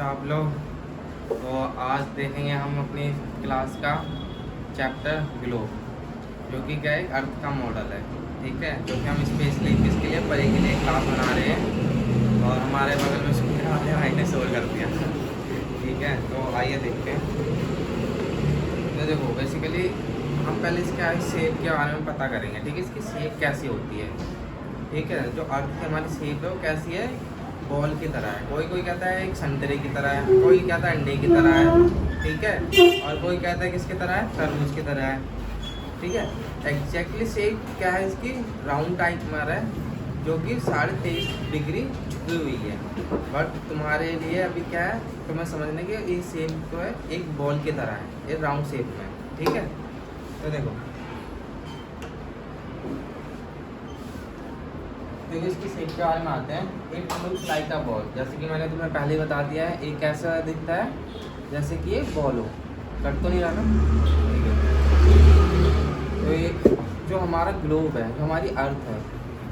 आप लोग तो आज देखेंगे हम अपनी क्लास का चैप्टर ग्लोब, जो कि क्या एक अर्थ का मॉडल है। ठीक है, जो कि हम स्पेशली किसके लिए परी के लिए क्लास बना रहे हैं और हमारे बगल में सुनने वाले भाई ने शोर कर दिया। ठीक है, तो आइए देखते हैं। तो देखो बेसिकली हम पहले इसके शेप के बारे में पता करेंगे। ठीक है, इसकी शेप कैसी होती है। ठीक है, जो अर्थ की हमारी शेप है वो कैसी है, बॉल की तरह है। कोई कोई कहता है एक संतरे की तरह है, कोई कहता है अंडे की तरह है। ठीक है, और कोई कहता है किसकी तरह है, तरबूज की तरह है। ठीक है, एग्जैक्टली शेप क्या है इसकी, राउंड टाइप में है, जो कि 23.5 डिग्री झुकी हुई है। बट तुम्हारे लिए अभी क्या है, तुम्हें समझने की ये शेप जो है एक बॉल की तरह है, ये राउंड शेप में। ठीक है, तो देखो क्योंकि इसकी शेप के बारे में आते हैं। It looks like a ball, जैसे कि मैंने तुम्हें पहले बता दिया है, एक कैसा दिखता है जैसे कि एक बॉल हो। कट तो नहीं रहा ना? तो ये जो हमारा ग्लोब है, जो हमारी अर्थ है,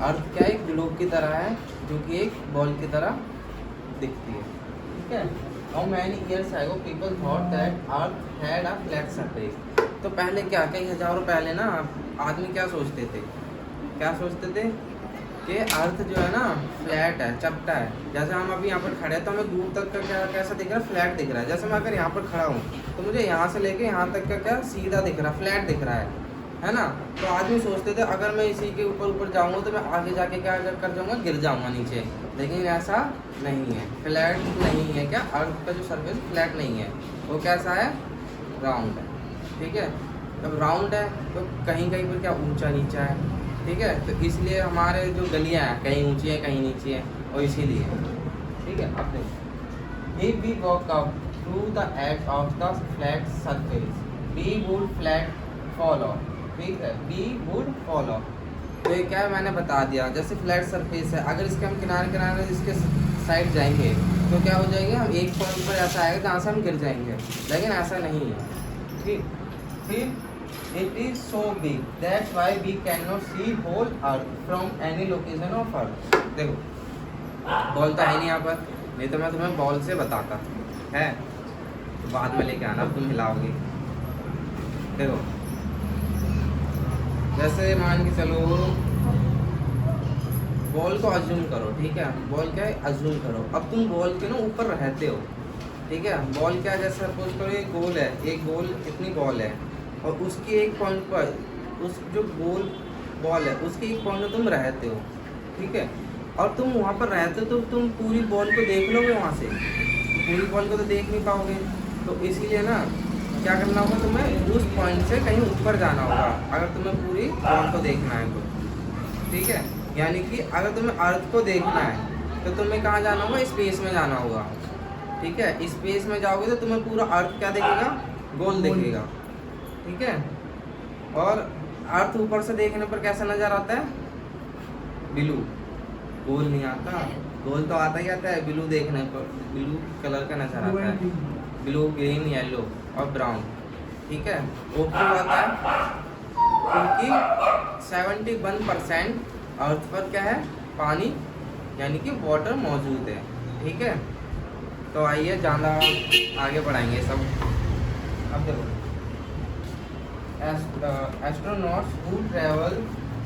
अर्थ क्या एक ग्लोब की तरह है, जो कि एक बॉल की तरह दिखती है। ठीक है, how many years ago people thought that earth had a flat surface. तो पहले क्या, कई हजारों पहले ना आदमी क्या सोचते थे कि अर्थ जो है ना फ्लैट है, चपटा है। जैसे हम अभी यहाँ पर खड़े हैं तो हमें दूर तक का क्या कैसा दिख रहा है, फ्लैट दिख रहा है। जैसे मैं अगर यहाँ पर खड़ा हूँ तो मुझे यहाँ से लेके यहाँ तक का क्या सीधा दिख रहा है, फ्लैट दिख रहा है ना। तो आदमी सोचते थे अगर मैं इसी के ऊपर जाऊँगा तो मैं आगे जाके क्या कर जाऊँगा, गिर जाऊँगा नीचे। लेकिन ऐसा नहीं है, फ्लैट नहीं है। क्या अर्थ का जो सर्फेस फ्लैट नहीं है, वो कैसा है, राउंड है। ठीक है, जब राउंड है तो कहीं कहीं पर क्या ऊंचा नीचा है। ठीक है, तो इसलिए हमारे जो गलियां हैं कहीं ऊंची है कहीं नीची है, और इसीलिए। ठीक है, अब देखो, if we walk up through the edge of the flat surface we would flat fall off. ठीक है, वी वुड फॉल ऑफ। तो ये क्या है, मैंने बता दिया। जैसे फ्लैट सरफेस है, अगर इसके हम किनारे इसके साइड जाएंगे तो क्या हो जाएंगे, हम एक पॉइंट पर ऐसा आएगा जहाँ से हम गिर जाएंगे। लेकिन ऐसा नहीं है। ठीक, फिर it is so big that's why we cannot see whole earth from any location of earth। देखो बॉल तो है नहीं यहाँ पर, नहीं तो मैं तुम्हें बॉल से बताता है, तो बाद में लेके आना, तुम हिलाओगे। देखो जैसे मान के चलो बॉल को अज्यूम करो। ठीक है, बॉल क्या है, अज्यूम करो। अब तुम बॉल के ना ऊपर रहते हो। ठीक है, बॉल क्या, जैसे सपोज करो एक गोल है, एक गोल इतनी बॉल है, और उसकी एक पॉइंट पर, उस जो गोल बॉल है उसके एक पॉइंट पर तुम रहते हो। ठीक है, और तुम वहाँ पर रहते हो तो तुम पूरी बॉल को देख लोगे वहाँ से, पूरी बॉल को तो देख नहीं पाओगे। तो इसीलिए ना क्या करना होगा, तुम्हें उस पॉइंट से कहीं ऊपर जाना होगा अगर तुम्हें पूरी बॉल को देखना है तो। ठीक है, यानी कि अगर तुम्हें अर्थ को देखना है तो तुम्हें कहाँ जाना होगा, स्पेस में जाना होगा। ठीक है, स्पेस में जाओगे तो तुम्हें पूरा अर्थ क्या दिखेगा, गोल दिखेगा। ठीक है, और अर्थ ऊपर से देखने पर कैसा नजर आता है, ब्लू। गोल नहीं आता, गोल तो आता ही आता है, ब्लू देखने पर ब्लू कलर का नजर आता है, ब्लू, ग्रीन, येलो और ब्राउन। ठीक है, वो क्यों आता है, क्योंकि 71% अर्थ पर क्या है, पानी यानी कि वाटर मौजूद है। ठीक है, तो आइए ज़्यादा आगे बढ़ाएंगे सब। अब देखो, astronauts who travel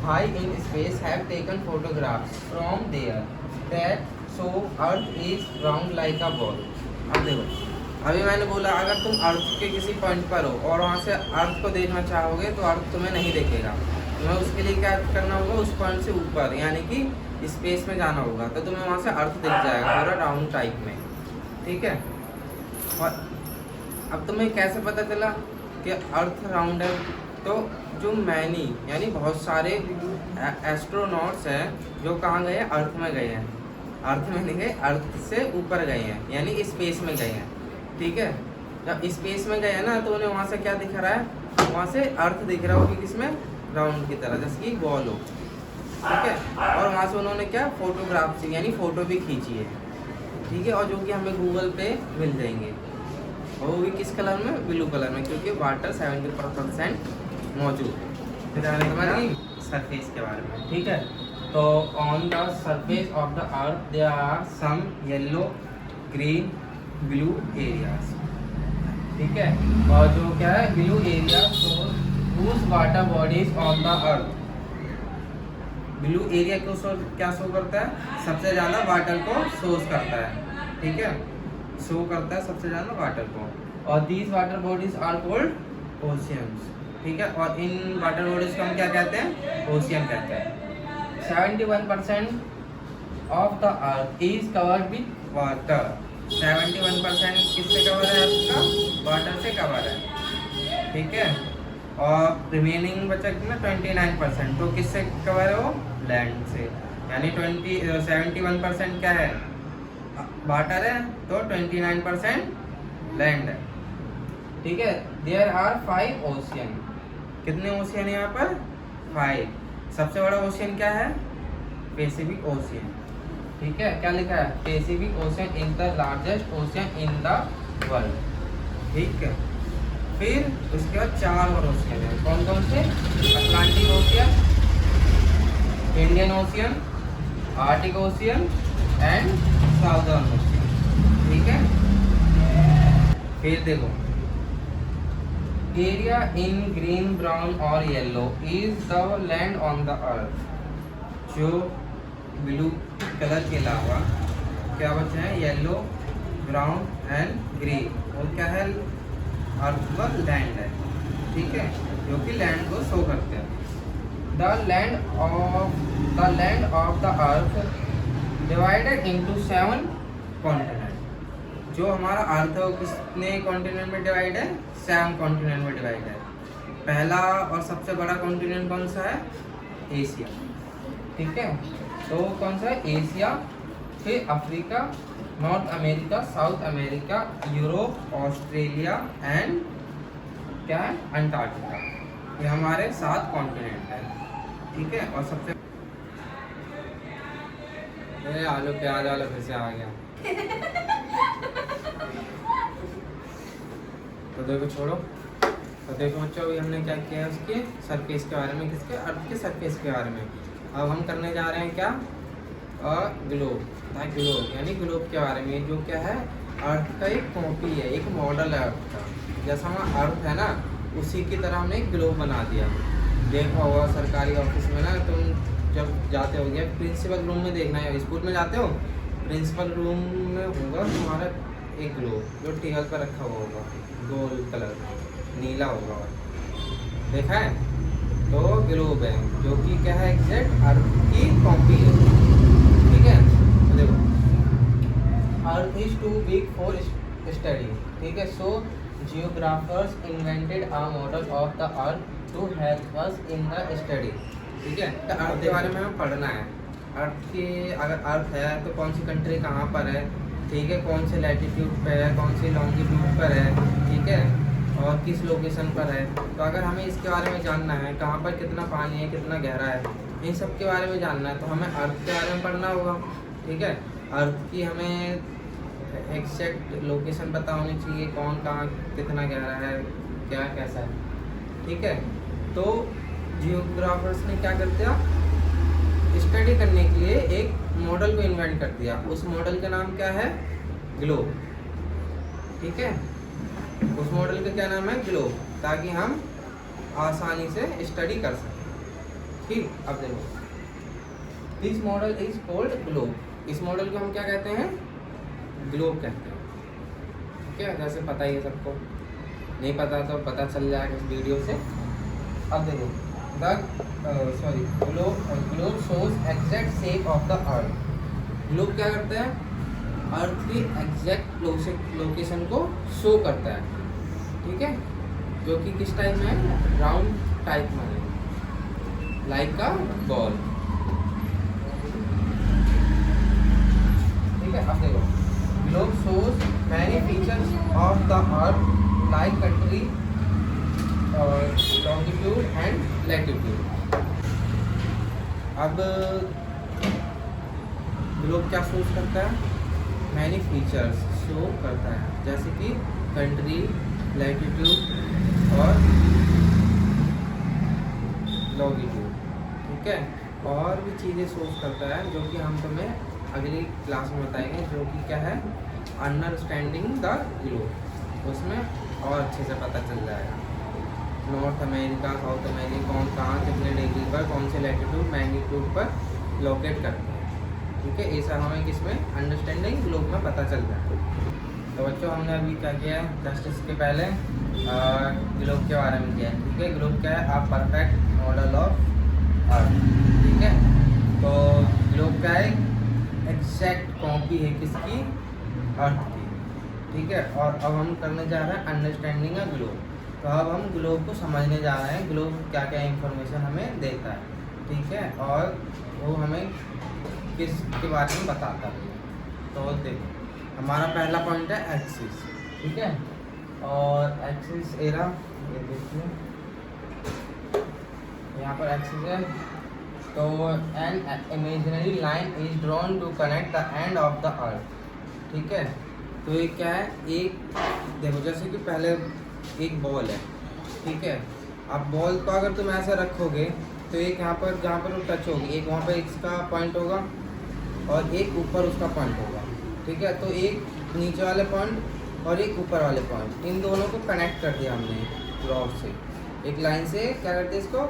high in space have taken photographs from there that show Earth is round like a ball। अब देखो, अभी मैंने बोला अगर तुम अर्थ के किसी पॉइंट पर हो और वहाँ से अर्थ को देखना चाहोगे तो अर्थ तुम्हें नहीं दिखेगा। तुम्हें उसके लिए क्या करना होगा, उस पॉइंट से ऊपर यानी कि स्पेस में जाना होगा, तो तुम्हें वहाँ से अर्थ दिख जाएगा पूरा राउंड टाइप में। ठीक है, और अब तुम्हें कैसे पता चला कि अर्थ राउंड है, तो जो मैनी यानी बहुत सारे एस्ट्रोनॉट्स हैं जो कहाँ गए हैं, अर्थ में गए हैं। अर्थ में नहीं गए, अर्थ से ऊपर गए हैं यानी स्पेस में गए हैं। ठीक है, जब स्पेस में गए हैं ना तो उन्हें वहाँ से क्या दिख रहा है, वहाँ से अर्थ दिख रहा होगी किसमें, राउंड की तरह, जैसे कि बॉल हो। ठीक है, और वहाँ से उन्होंने क्या फोटोग्राफ यानी फ़ोटो भी खींची है। ठीक है, और जो कि हमें गूगल पे मिल जाएंगे, वो भी किस कलर में, ब्लू कलर में, क्योंकि वाटर 70% मौजूद है। सरफेस के बारे में। ठीक है, तो on the surface of the earth there are some yellow, green, blue areas, ठीक है। और जो क्या है blue area whose water bodies on the earth, blue area को क्या शो करता है, सबसे ज़्यादा वाटर को सोर्स करता है, ठीक है, शो करता है सबसे ज़्यादा वाटर को। और these water bodies are called oceans, ठीक है। और इन वाटर बॉडीज को हम क्या कहते हैं, ओशियन कहते हैं। 71% of the earth is covered with water, 71% किससे कवर है आपका, वाटर से कवर है, ठीक है। और रिमेनिंग बचा कितना 29%, तो किससे कवर है वो, लैंड से। यानी 71% क्या है, वाटर है, तो 29% लैंड है, ठीक है। देयर आर 5 ओशियन, कितने ओशियन है यहाँ पर, 5। सबसे बड़ा ओशियन क्या है, पैसिफिक ओशियन, ठीक है। क्या लिखा है, Pacific ocean is the largest ocean in the world, ठीक है। फिर उसके बाद 4 और ओशियन है, कौन कौन से, Atlantic ocean, Indian ocean, Arctic ocean and southern ocean, ठीक है। फिर देखो एरिया इन ग्रीन ब्राउन और yellow is the land on the अर्थ, जो ब्लू कलर के अलावा क्या बचे हैं, येलो, ब्राउन एंड ग्रीन, और क्या है, अर्थ पर लैंड है, ठीक है, जो कि लैंड को शो करते हैं। The land of the earth divided into 7 continent, जो हमारा अर्थ है वो कितने कॉन्टिनेंट में डिवाइड है, 7 कॉन्टिनेंट में डिवाइड है। पहला और सबसे बड़ा कॉन्टिनेंट कौन सा है, एशिया, ठीक है। तो कौन सा है, एशिया, फिर Africa, north America, south America, Europe, Australia and क्या है, अंटार्कटिका। ये हमारे 7 कॉन्टिनेंट हैं, ठीक है। और सबसे आलू प्याज वाला फिर से आ गया तो देखो छोड़ो, तो देखो बच्चों अभी हमने क्या किया है, उसके सरफेस के बारे में, किसके, अर्थ के सरफेस के बारे में। अब हम करने जा रहे हैं क्या, ग्लोब, ग्लोब यानी ग्लोब के बारे में, जो क्या है, अर्थ का एक कॉपी है, एक मॉडल है अर्थ का। जैसा हमारा अर्थ है ना, उसी की तरह हमने एक ग्लोब बना दिया। देखा होगा सरकारी ऑफिस में ना, तुम जब जाते होगे प्रिंसिपल रूम में, देखना है स्कूल में जाते हो, प्रिंसिपल रूम में होगा तुम्हारा एक ग्लोब जो टेबल पर रखा हुआ होगा, गोल कलर नीला होगा, देखा है, तो ग्लोब है, जो कि क्या है, एग्जैक्ट अर्थ की कॉपी है, ठीक है। तो देखो earth is too big for study, ठीक है। So geographers invented a model of the earth to help us in the study, ठीक है। तो अर्थ के बारे में हमें पढ़ना है, अर्थ की अगर अर्थ है तो कौन सी कंट्री कहाँ पर है, ठीक है, कौन से लैटिट्यूड पे है, कौन सी लॉन्गिट्यूड पर है, ठीक है, और किस लोकेशन पर है। तो अगर हमें इसके बारे में जानना है, कहाँ पर कितना पानी है, कितना गहरा है, इन सब के बारे में जानना है, तो हमें अर्थ के बारे में पढ़ना होगा, ठीक है। अर्थ की हमें एग्जैक्ट लोकेशन पता होनी चाहिए, कौन कहाँ कितना गहरा है, क्या कैसा है, ठीक है। तो जियोग्राफर्स ने क्या कर दिया, स्टडी करने के लिए एक मॉडल को इन्वेंट कर दिया। उस मॉडल का नाम क्या है, ग्लोब, ठीक है। उस मॉडल का क्या नाम है, ग्लोब, ताकि हम आसानी से स्टडी कर सकें, ठीक। अब देखो this model is called globe, इस मॉडल को हम क्या कहते हैं, ग्लोब कहते हैं, ठीक है। जैसे पता ही है सबको, नहीं पता तो पता चल जाएगा इस वीडियो से। अब देखो globe shows exact shape of the earth, globe क्या करता है, अर्थ की एग्जैक्ट लोकेशन को शो करता है, ठीक है, जो कि किस टाइप में है, राउंड टाइप में है, लाइक का बॉल, ठीक है। अब देखो globe shows many features of the earth like country, longitude and latitude. अब ग्लोब क्या शोज करता है, मैनी फीचर्स शो करता है, जैसे कि कंट्री, लैटिट्यूड और लॉन्गिट्यूड, ठीक है। और भी चीज़ें शोज करता है, जो कि हम तुम्हें अगली क्लास में बताएंगे, जो कि क्या है, अंडरस्टैंडिंग द ग्लोब, उसमें और अच्छे से पता चल जाएगा नॉर्थ अमेरिका, साउथ अमेरिका कौन कहाँ कितने डिग्री पर कौन से लैटिट्यूड मैग्नीट्यूड पर लोकेट करते हैं। ठीक है, ऐसा हमें किसमें अंडरस्टैंडिंग ग्लोब में पता चल जाएगा। तो बच्चों हमने अभी क्या किया है, जस्ट इसके पहले ग्लोब के बारे में किया है। ठीक है, ग्लोब क्या है, आप परफेक्ट मॉडल ऑफ अर्थ। ठीक है, तो ग्लोब क्या है, एग्जैक्ट कॉपी है किसकी, अर्थ की। ठीक है, और अब हम करने जा रहे हैं अंडरस्टैंडिंग अ ग्लोब। तो अब हम ग्लोब को समझने जा रहे हैं, ग्लोब क्या क्या इंफॉर्मेशन हमें देता है। ठीक है, और वो हमें किस के बारे में बताता है। तो देखो हमारा पहला पॉइंट है एक्सिस। ठीक है, और एक्सिस एरा, ये देखिए यहाँ पर एक्सिस है। तो an imaginary line is drawn to connect the end of the earth. ठीक है, तो ये क्या है, एक देखो जैसे कि पहले एक बॉल है। ठीक है, अब बॉल को अगर तुम ऐसे रखोगे तो एक यहाँ पर जहाँ पर वो टच होगी, एक वहाँ पर इसका पॉइंट होगा और एक ऊपर उसका पॉइंट होगा। ठीक है, तो एक नीचे वाले पॉइंट और एक ऊपर वाले पॉइंट, इन दोनों को कनेक्ट कर दिया हमने रॉड से, एक लाइन से क्या करते हैं, इसको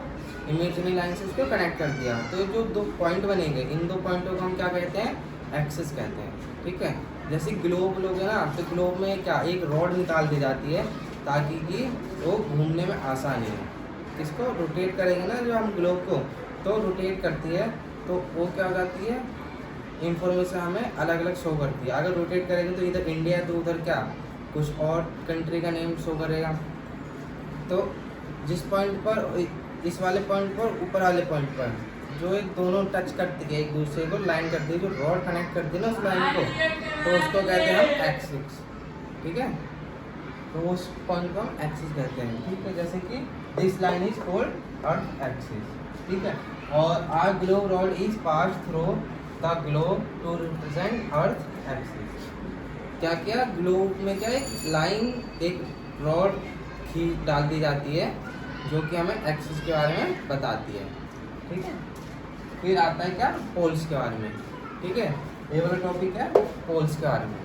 इमेजिनरी लाइन से इसको कनेक्ट कर दिया। तो जो दो पॉइंट बनेंगे, इन दो पॉइंटों को हम क्या कहते हैं, एक्सिस कहते हैं। ठीक है, जैसे ग्लोब लोग है ना, तो ग्लोब में क्या एक रॉड निकाल दी जाती है ताकि कि वो घूमने में आसानी हो। इसको रोटेट करेंगे ना जो हम ग्लोब को, तो रोटेट करती है, तो वो क्या हो जाती है, इंफॉर्मेशन हमें अलग अलग शो करती है। अगर रोटेट करेंगे तो इधर इंडिया है तो उधर क्या कुछ और कंट्री का नेम शो करेगा। तो जिस पॉइंट पर, इस वाले पॉइंट पर, ऊपर वाले पॉइंट पर जो एक दोनों टच करती है, एक दूसरे को लाइन करती है, जो रॉड कनेक्ट करती है ना उस लाइन को, तो उसको कहते हैं हम एक्सिस। ठीक है, तो उस पॉइंट को हम एक्सिस कहते हैं। ठीक है, जैसे कि this line is called earth axis. ठीक है, और our globe rod is pass through the globe to represent earth axis. क्या क्या ग्लोब में क्या एक लाइन, एक रॉड खींच डाल दी जाती है जो कि हमें एक्सिस के बारे में बताती है। ठीक है, फिर आता है क्या, पोल्स के बारे में। ठीक है, ये वाला टॉपिक है पोल्स के बारे में।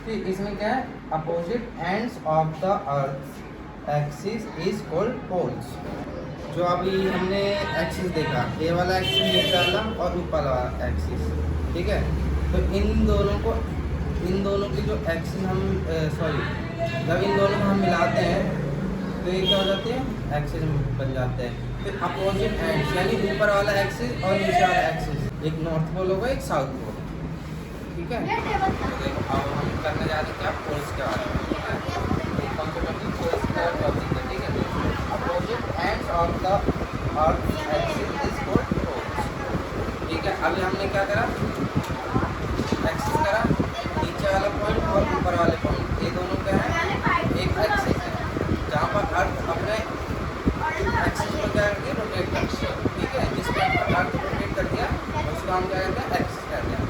फिर इसमें क्या है, opposite ends of the earth axis is called poles. जो अभी हमने एक्सिस देखा, ये वाला एक्सिस नीचे वाला और ऊपर वाला एक्सिस। ठीक है, तो इन दोनों की जो एक्सिस हम जब इन दोनों को हम मिलाते हैं तो ये क्या हो जाते हैं, एक्सिस बन जाते हैं। फिर अपोजिट एंड्स यानी ऊपर वाला एक्सिस और नीचे वाला एक्सिस, एक नॉर्थ पोल होगा एक साउथ पोल। ठीक है, तो देखो अब हम करने जा रहे हैं क्या, पोल्स के बारे में। ठीक है, कंप्यूटर पोल्स का टॉपिक है। ठीक है, opposite ends of the earth axis is called poles. ठीक है, अभी हमने क्या करा, एक्सिस करा, नीचे वाला पॉइंट और ऊपर वाले पॉइंट, ये दोनों क्या है, एक एक्सिस है जहाँ पर अर्थ अपने एक्सिस पर क्या करके रोटेट करती है। ठीक है, जिस पर अर्थ रोटेट कर दिया उसको हम क्या कहते हैं, एक्सिस कहते हैं।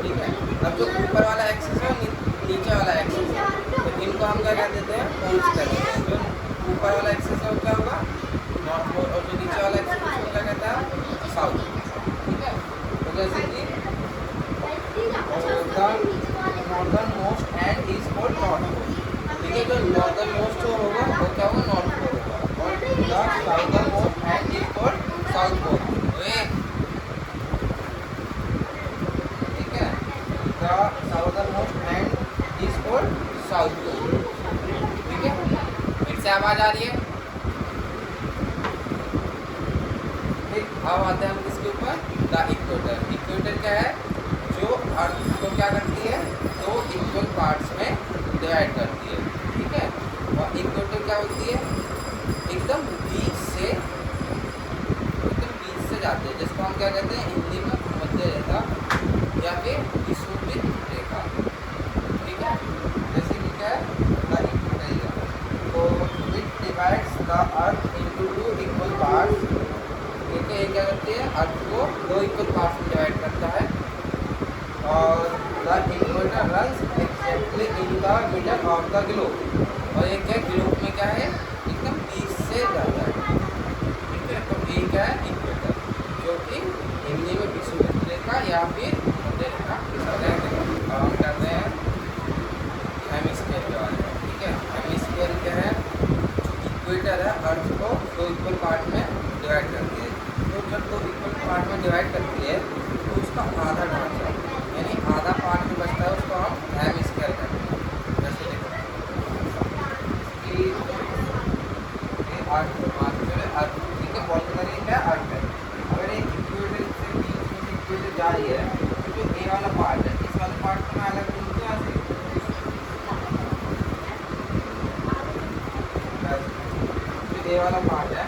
ठीक है, अब जो ऊपर वाला एक्सिस है नीचे वाला एक्सिस है, तो इनको हम क्या कह देते हैं, पोल्स कहते हैं। जो ऊपर वाला एक्सिस है वो क्या होगा, नॉर्थ पोल, और जो नीचे वाला एक्सिस है उसको क्या कहता है, साउथ। ठीक है, तो जैसे कि northern most end is called north pole. ठीक है, जो नॉर्दर्न मोस्ट होगा वो क्या होगा, नॉर्थ पोल होगा, और the southern most end is called south pole. ठीक है, the southern most end is called south pole. ठीक है, फिर से आवाज आ रही है। ठीक, अब आते हैं हम किसके ऊपर, द इक्वेटर। इक्वेटर क्या है, जो अर्थ को क्या करती है, दो इक्वल पार्ट्स में डिवाइड करती है। ठीक है, और इक्वेटर क्या होती है, एकदम बीच से जाते हैं, जिसको हम क्या कहते हैं हिंदी में मध्य रेखा या फिर विषुववृत्त रेखा। ठीक है, जैसे कि क्या है, तो it divides the earth into two equal parts. ठीक है, ये क्या करती है, अर्थ को दो इक्वल पार्ट्स में डिवाइड करता है, और the equator runs exactly in the middle of the globe. और ये क्या, ग्लोब में क्या है, एकदम बीच से जाता है। ठीक है, तो ये क्या है, इक्वेटर, जो कि हिंदी में विषुववृत्त रेखा या फिर मध्य रेखा कहते हैं। और हम कहते हैं इक्वेटर है अर्थ को दो इक्वल पार्ट में डिवाइड करती है। तो जब दो इक्वल पार्ट में डिवाइड करती है तो उसका आधा ढांचा यानी आधा पार्ट जो बचता है उसको हम हेमिस्फीयर कहते हैं। जैसे देखो कि ये अर्थ ठीक है, बॉल की तरह क्या अर्थ है। अगर एक इक्वेटर से बीच में से इक्वेटर जा रही है तो जो ए वाला पार्ट है इस वाले पार्ट को मैं अलग कर दूँ यहाँ से, जो ए वाला पार्ट है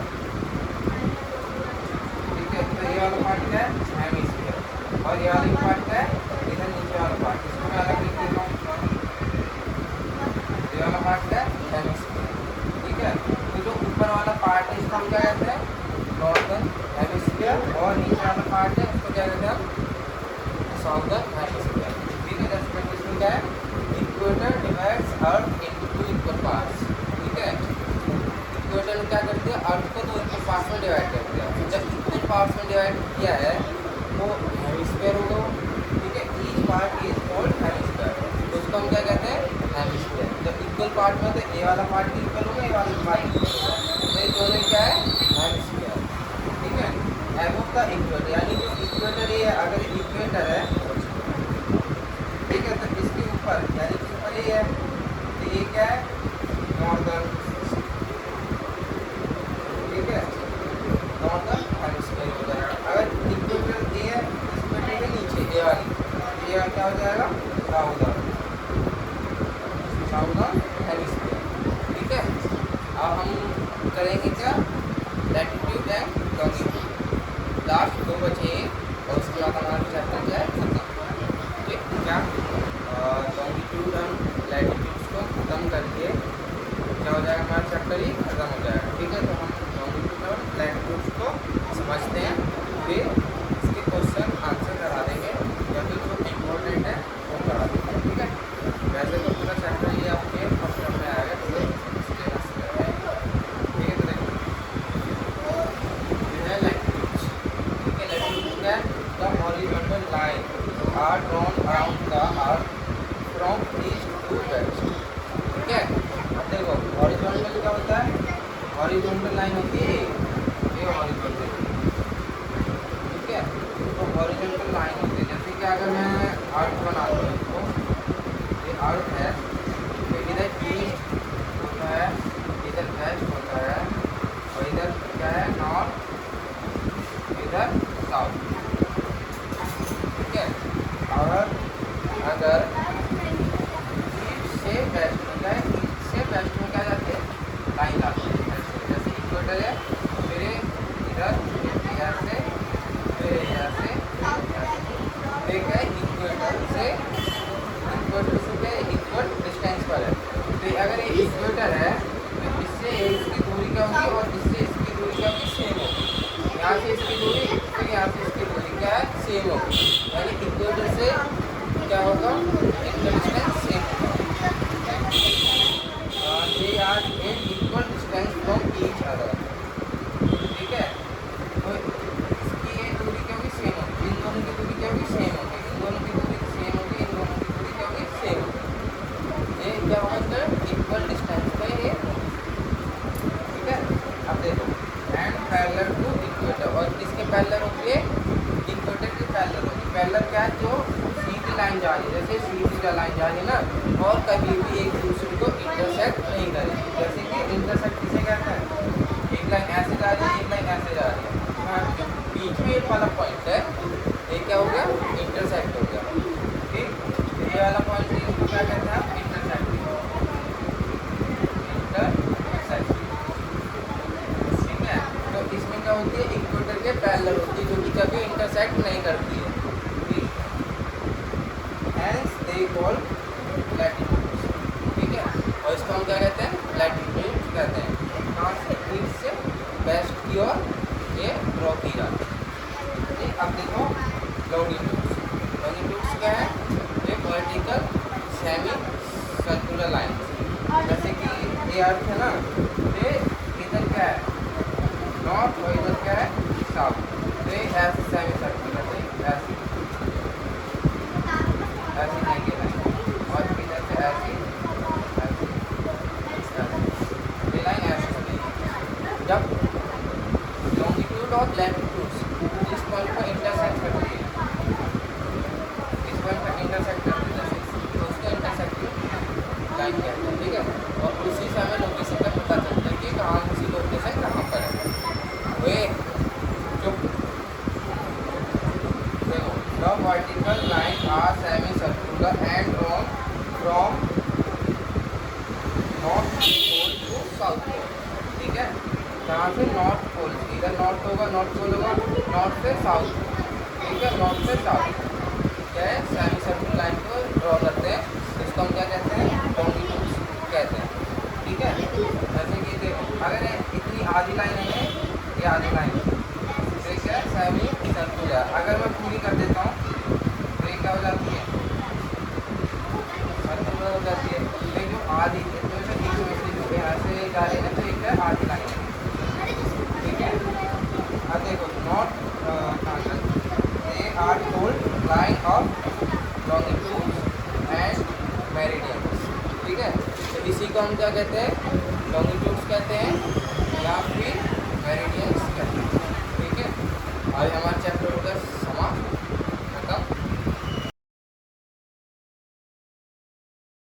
ठीक है, तो ये वाला पार्ट क्या है हेमिस्फीयर और ये वाला पार्ट क्या है इधर नीचे वाला पार्ट, इसको मैं अलग लिख देता हूँ। ये वाला पार्ट क्या है हेमिस्फीयर ठीक है। तो जो ऊपर वाला पार्ट है इसको हम क्या कहते हैं नॉर्थर्न हेमिस्फीयर और नीचे वाला पार्ट है उसको क्या कहते हैं हम साउदर्न हेमिस्फीयर ठीक है। जैसे इसमें क्या है इक्वेटर डिवाइड्स अर्थ इनटू टू इक्वल पार्ट्स ठीक है। इक्वेटर में क्या करती है अर्थ को दो इक्वल पार्ट्स में डिवाइड करती है। जब इक्वल पार्ट्स में डिवाइड किया है तो हेमिस्फीयर होगा ठीक है। Each part is called hemisphere, तो उसको हम क्या कहते हैं हेमिस्फीयर। जब इक्वल पार्ट में तो ए वाला पार्ट भी इक्वल होगा, ए वाला पार्ट इक्वल होगा, तो ये दोनों क्या है हेमिस्फीयर ठीक है। एबव द इक्वेटर यानी जो इक्वेटर ये है, अगर इक्वेटर है ठीक है तो इसके ऊपर यानी कि ऊपर ये है तो ये क्या है नॉर्दर्न ठीक है, नॉर्दर्न हेमिस्फीयर हो जाएगा। अगर इक्वेटर ए है इक्वेटर के नीचे ए वाली क्या हो जाएगा साउदर्न हेमिस्फीयर ठीक है। अब हम करेंगे क्या लैटिट्यूड एंड लॉन्गिट्यूड, लास्ट दो बचे और उसके बाद हमारा चैप्टर क्या है खत्म ठीक क्या। लॉन्गिट्यूड एंड लैटिट्यूड्स को खत्म करके क्या हो जाएगा हमारा चैप्टर ही खत्म हो जाएगा ठीक है। तो हम लॉन्गिट्यूड और लैटिट्यूड्स को समझते हैं, फिर इसके क्वेश्चन आंसर करा देंगे या फिर जो इम्पोर्टेंट है वो करा देंगे ठीक है। वैसे तो पूरा चैप्टर ये आपके फर्स्ट टर्म में आएगा ठीक है। तो देखो ये है लैटिट्यूड्स ठीक है। लैटिट्यूड क्या है the horizontal line are drawn around the earth from east to west ठीक है। अब देखो हॉरिजॉन्टल क्या होता है, हॉरिजॉन्टल लाइन होती है ये हॉरिजॉन्टल ठीक है। तो हॉरिजॉन्टल लाइन होती है जैसे कि अगर मैं अर्थ बना दूँ इसको, ये अर्थ है तो इधर ईस्ट होता है, इधर वेस्ट होता है और इधर क्या है नॉर्थ, इधर साउथ ठीक है। और अगर ईस्ट से वेस्ट में क्या है, ईस्ट से वेस्ट में क्या जाते हैं लाइन आती है जैसे इक्वेटर है फिर इधर यहाँ से फिर यहाँ से फिर क्या है इक्वेटर से क्या है इक्वल डिस्टेंस पर है। तो अगर ये इक्वेटर है तो इससे इसकी दूरी क्या होगी और इससे इसकी दूरी क्या होगी सेम होगी। यहाँ से इसकी दूरी फिर यहाँ से इसकी दूरी क्या है सेम होगी, यानी इक्वेटर से क्या होगा इक्वल डिस्टेंस सेम होगा। They are in equal distance from each other ठीक है। तो इसकी ये दूरी क्या होगी सेम होगी, इन दोनों की दूरी क्या होगी सेम होगी, इन दोनों की दूरी सेम होगी, इन दोनों की दूरी क्या होगी सेम होगी। ये क्या होगा इक्वल डिस्टेंस पे ये ठीक है। अब देखो एंड पैरेलल टू इक्वेटर और किसके पैरेलल होती है इक्वेटर के पैरेलल होती है। पैरेलल क्या है जो सीधी लाइन जा रही है, जैसे सीधी लाइन जा रही है ना और कभी भी एक दूसरे को इंटरसेक्ट नहीं करेगी। जैसे कि इंटरसेक्ट किसे कहते हैं, एक लाइन ऐसे जा रही है एक लाइन ऐसे जा रही है, बीच में एक वाला पॉइंट है ये क्या हो गया इंटरसेक्ट हो गया ठीक। ये वाला पॉइंट इसको क्या कहते हैं इंटरसेक्ट ठीक है। तो इसमें क्या होती है इक्वेटर के पैरेलल होती है जो कि कभी इंटरसेक्ट नहीं करती है ठीक। Hence they call latitudes ठीक है। और इसको हम क्या कहते हैं लैटिट्यूड कहते हैं। कहाँ से ईस्ट से वेस्ट की ओर ये ड्रॉ की जाती है ठीक। अब देखो लॉन्गिट्यूड्स, लॉन्गिट्यूड्स क्या है ये वर्टिकल सेमी सर्कुलर लाइन। जैसे कि ये अर्थ है ना ये इधर क्या है नॉर्थ और इधर क्या है साउथ, तो ये ऐसे सेमी सर्कुलर है ऐसे ऐसे लेके लाइन और इधर से ऐसे ये लाइन ऐसे चलेगी लाइन कहते हैं, ठीक है। और उसी से हमें लोकेशन का पता चलता है कि कहाँ उसी लोकेशन कहाँ पर है। वे जो देखो, the vertical line are semi circular and drawn from north pole to south pole, ठीक है। कहाँ से? नॉर्थ पोल, इधर नॉर्थ होगा, नॉर्थ पोल होगा, नॉर्थ से साउथ, ठीक है, नॉर्थ से साउथ क्या है, सेमी सर्कुलर लाइन को ड्रॉ करते हैं, इसको हम क्या कहते हैं? लॉन्गिट्यूड्स कहते हैं, ठीक है। जैसे कि देखो, अगर इतनी आधी लाइन है, ये आधी लाइन है, ठीक है, सेमी सर्कुलर। अगर मैं पूरी कर देता हूँ तो ये क्या हो जाती है? सर्कुलर हो जाती है। लेकिन जो आधी है तो इसे बीच में से जो यहाँ से जा रही है ना, तो एक है आधी लाइन है, ठीक है। अब देखो, north they are called line of longitudes and meridians, ठीक है। तो इसी को हम क्या कहते हैं? लॉन्गिट्यूड्स कहते हैं या फिर मेरिडियंस कहते हैं, ठीक है। आज हमारा चैप्टर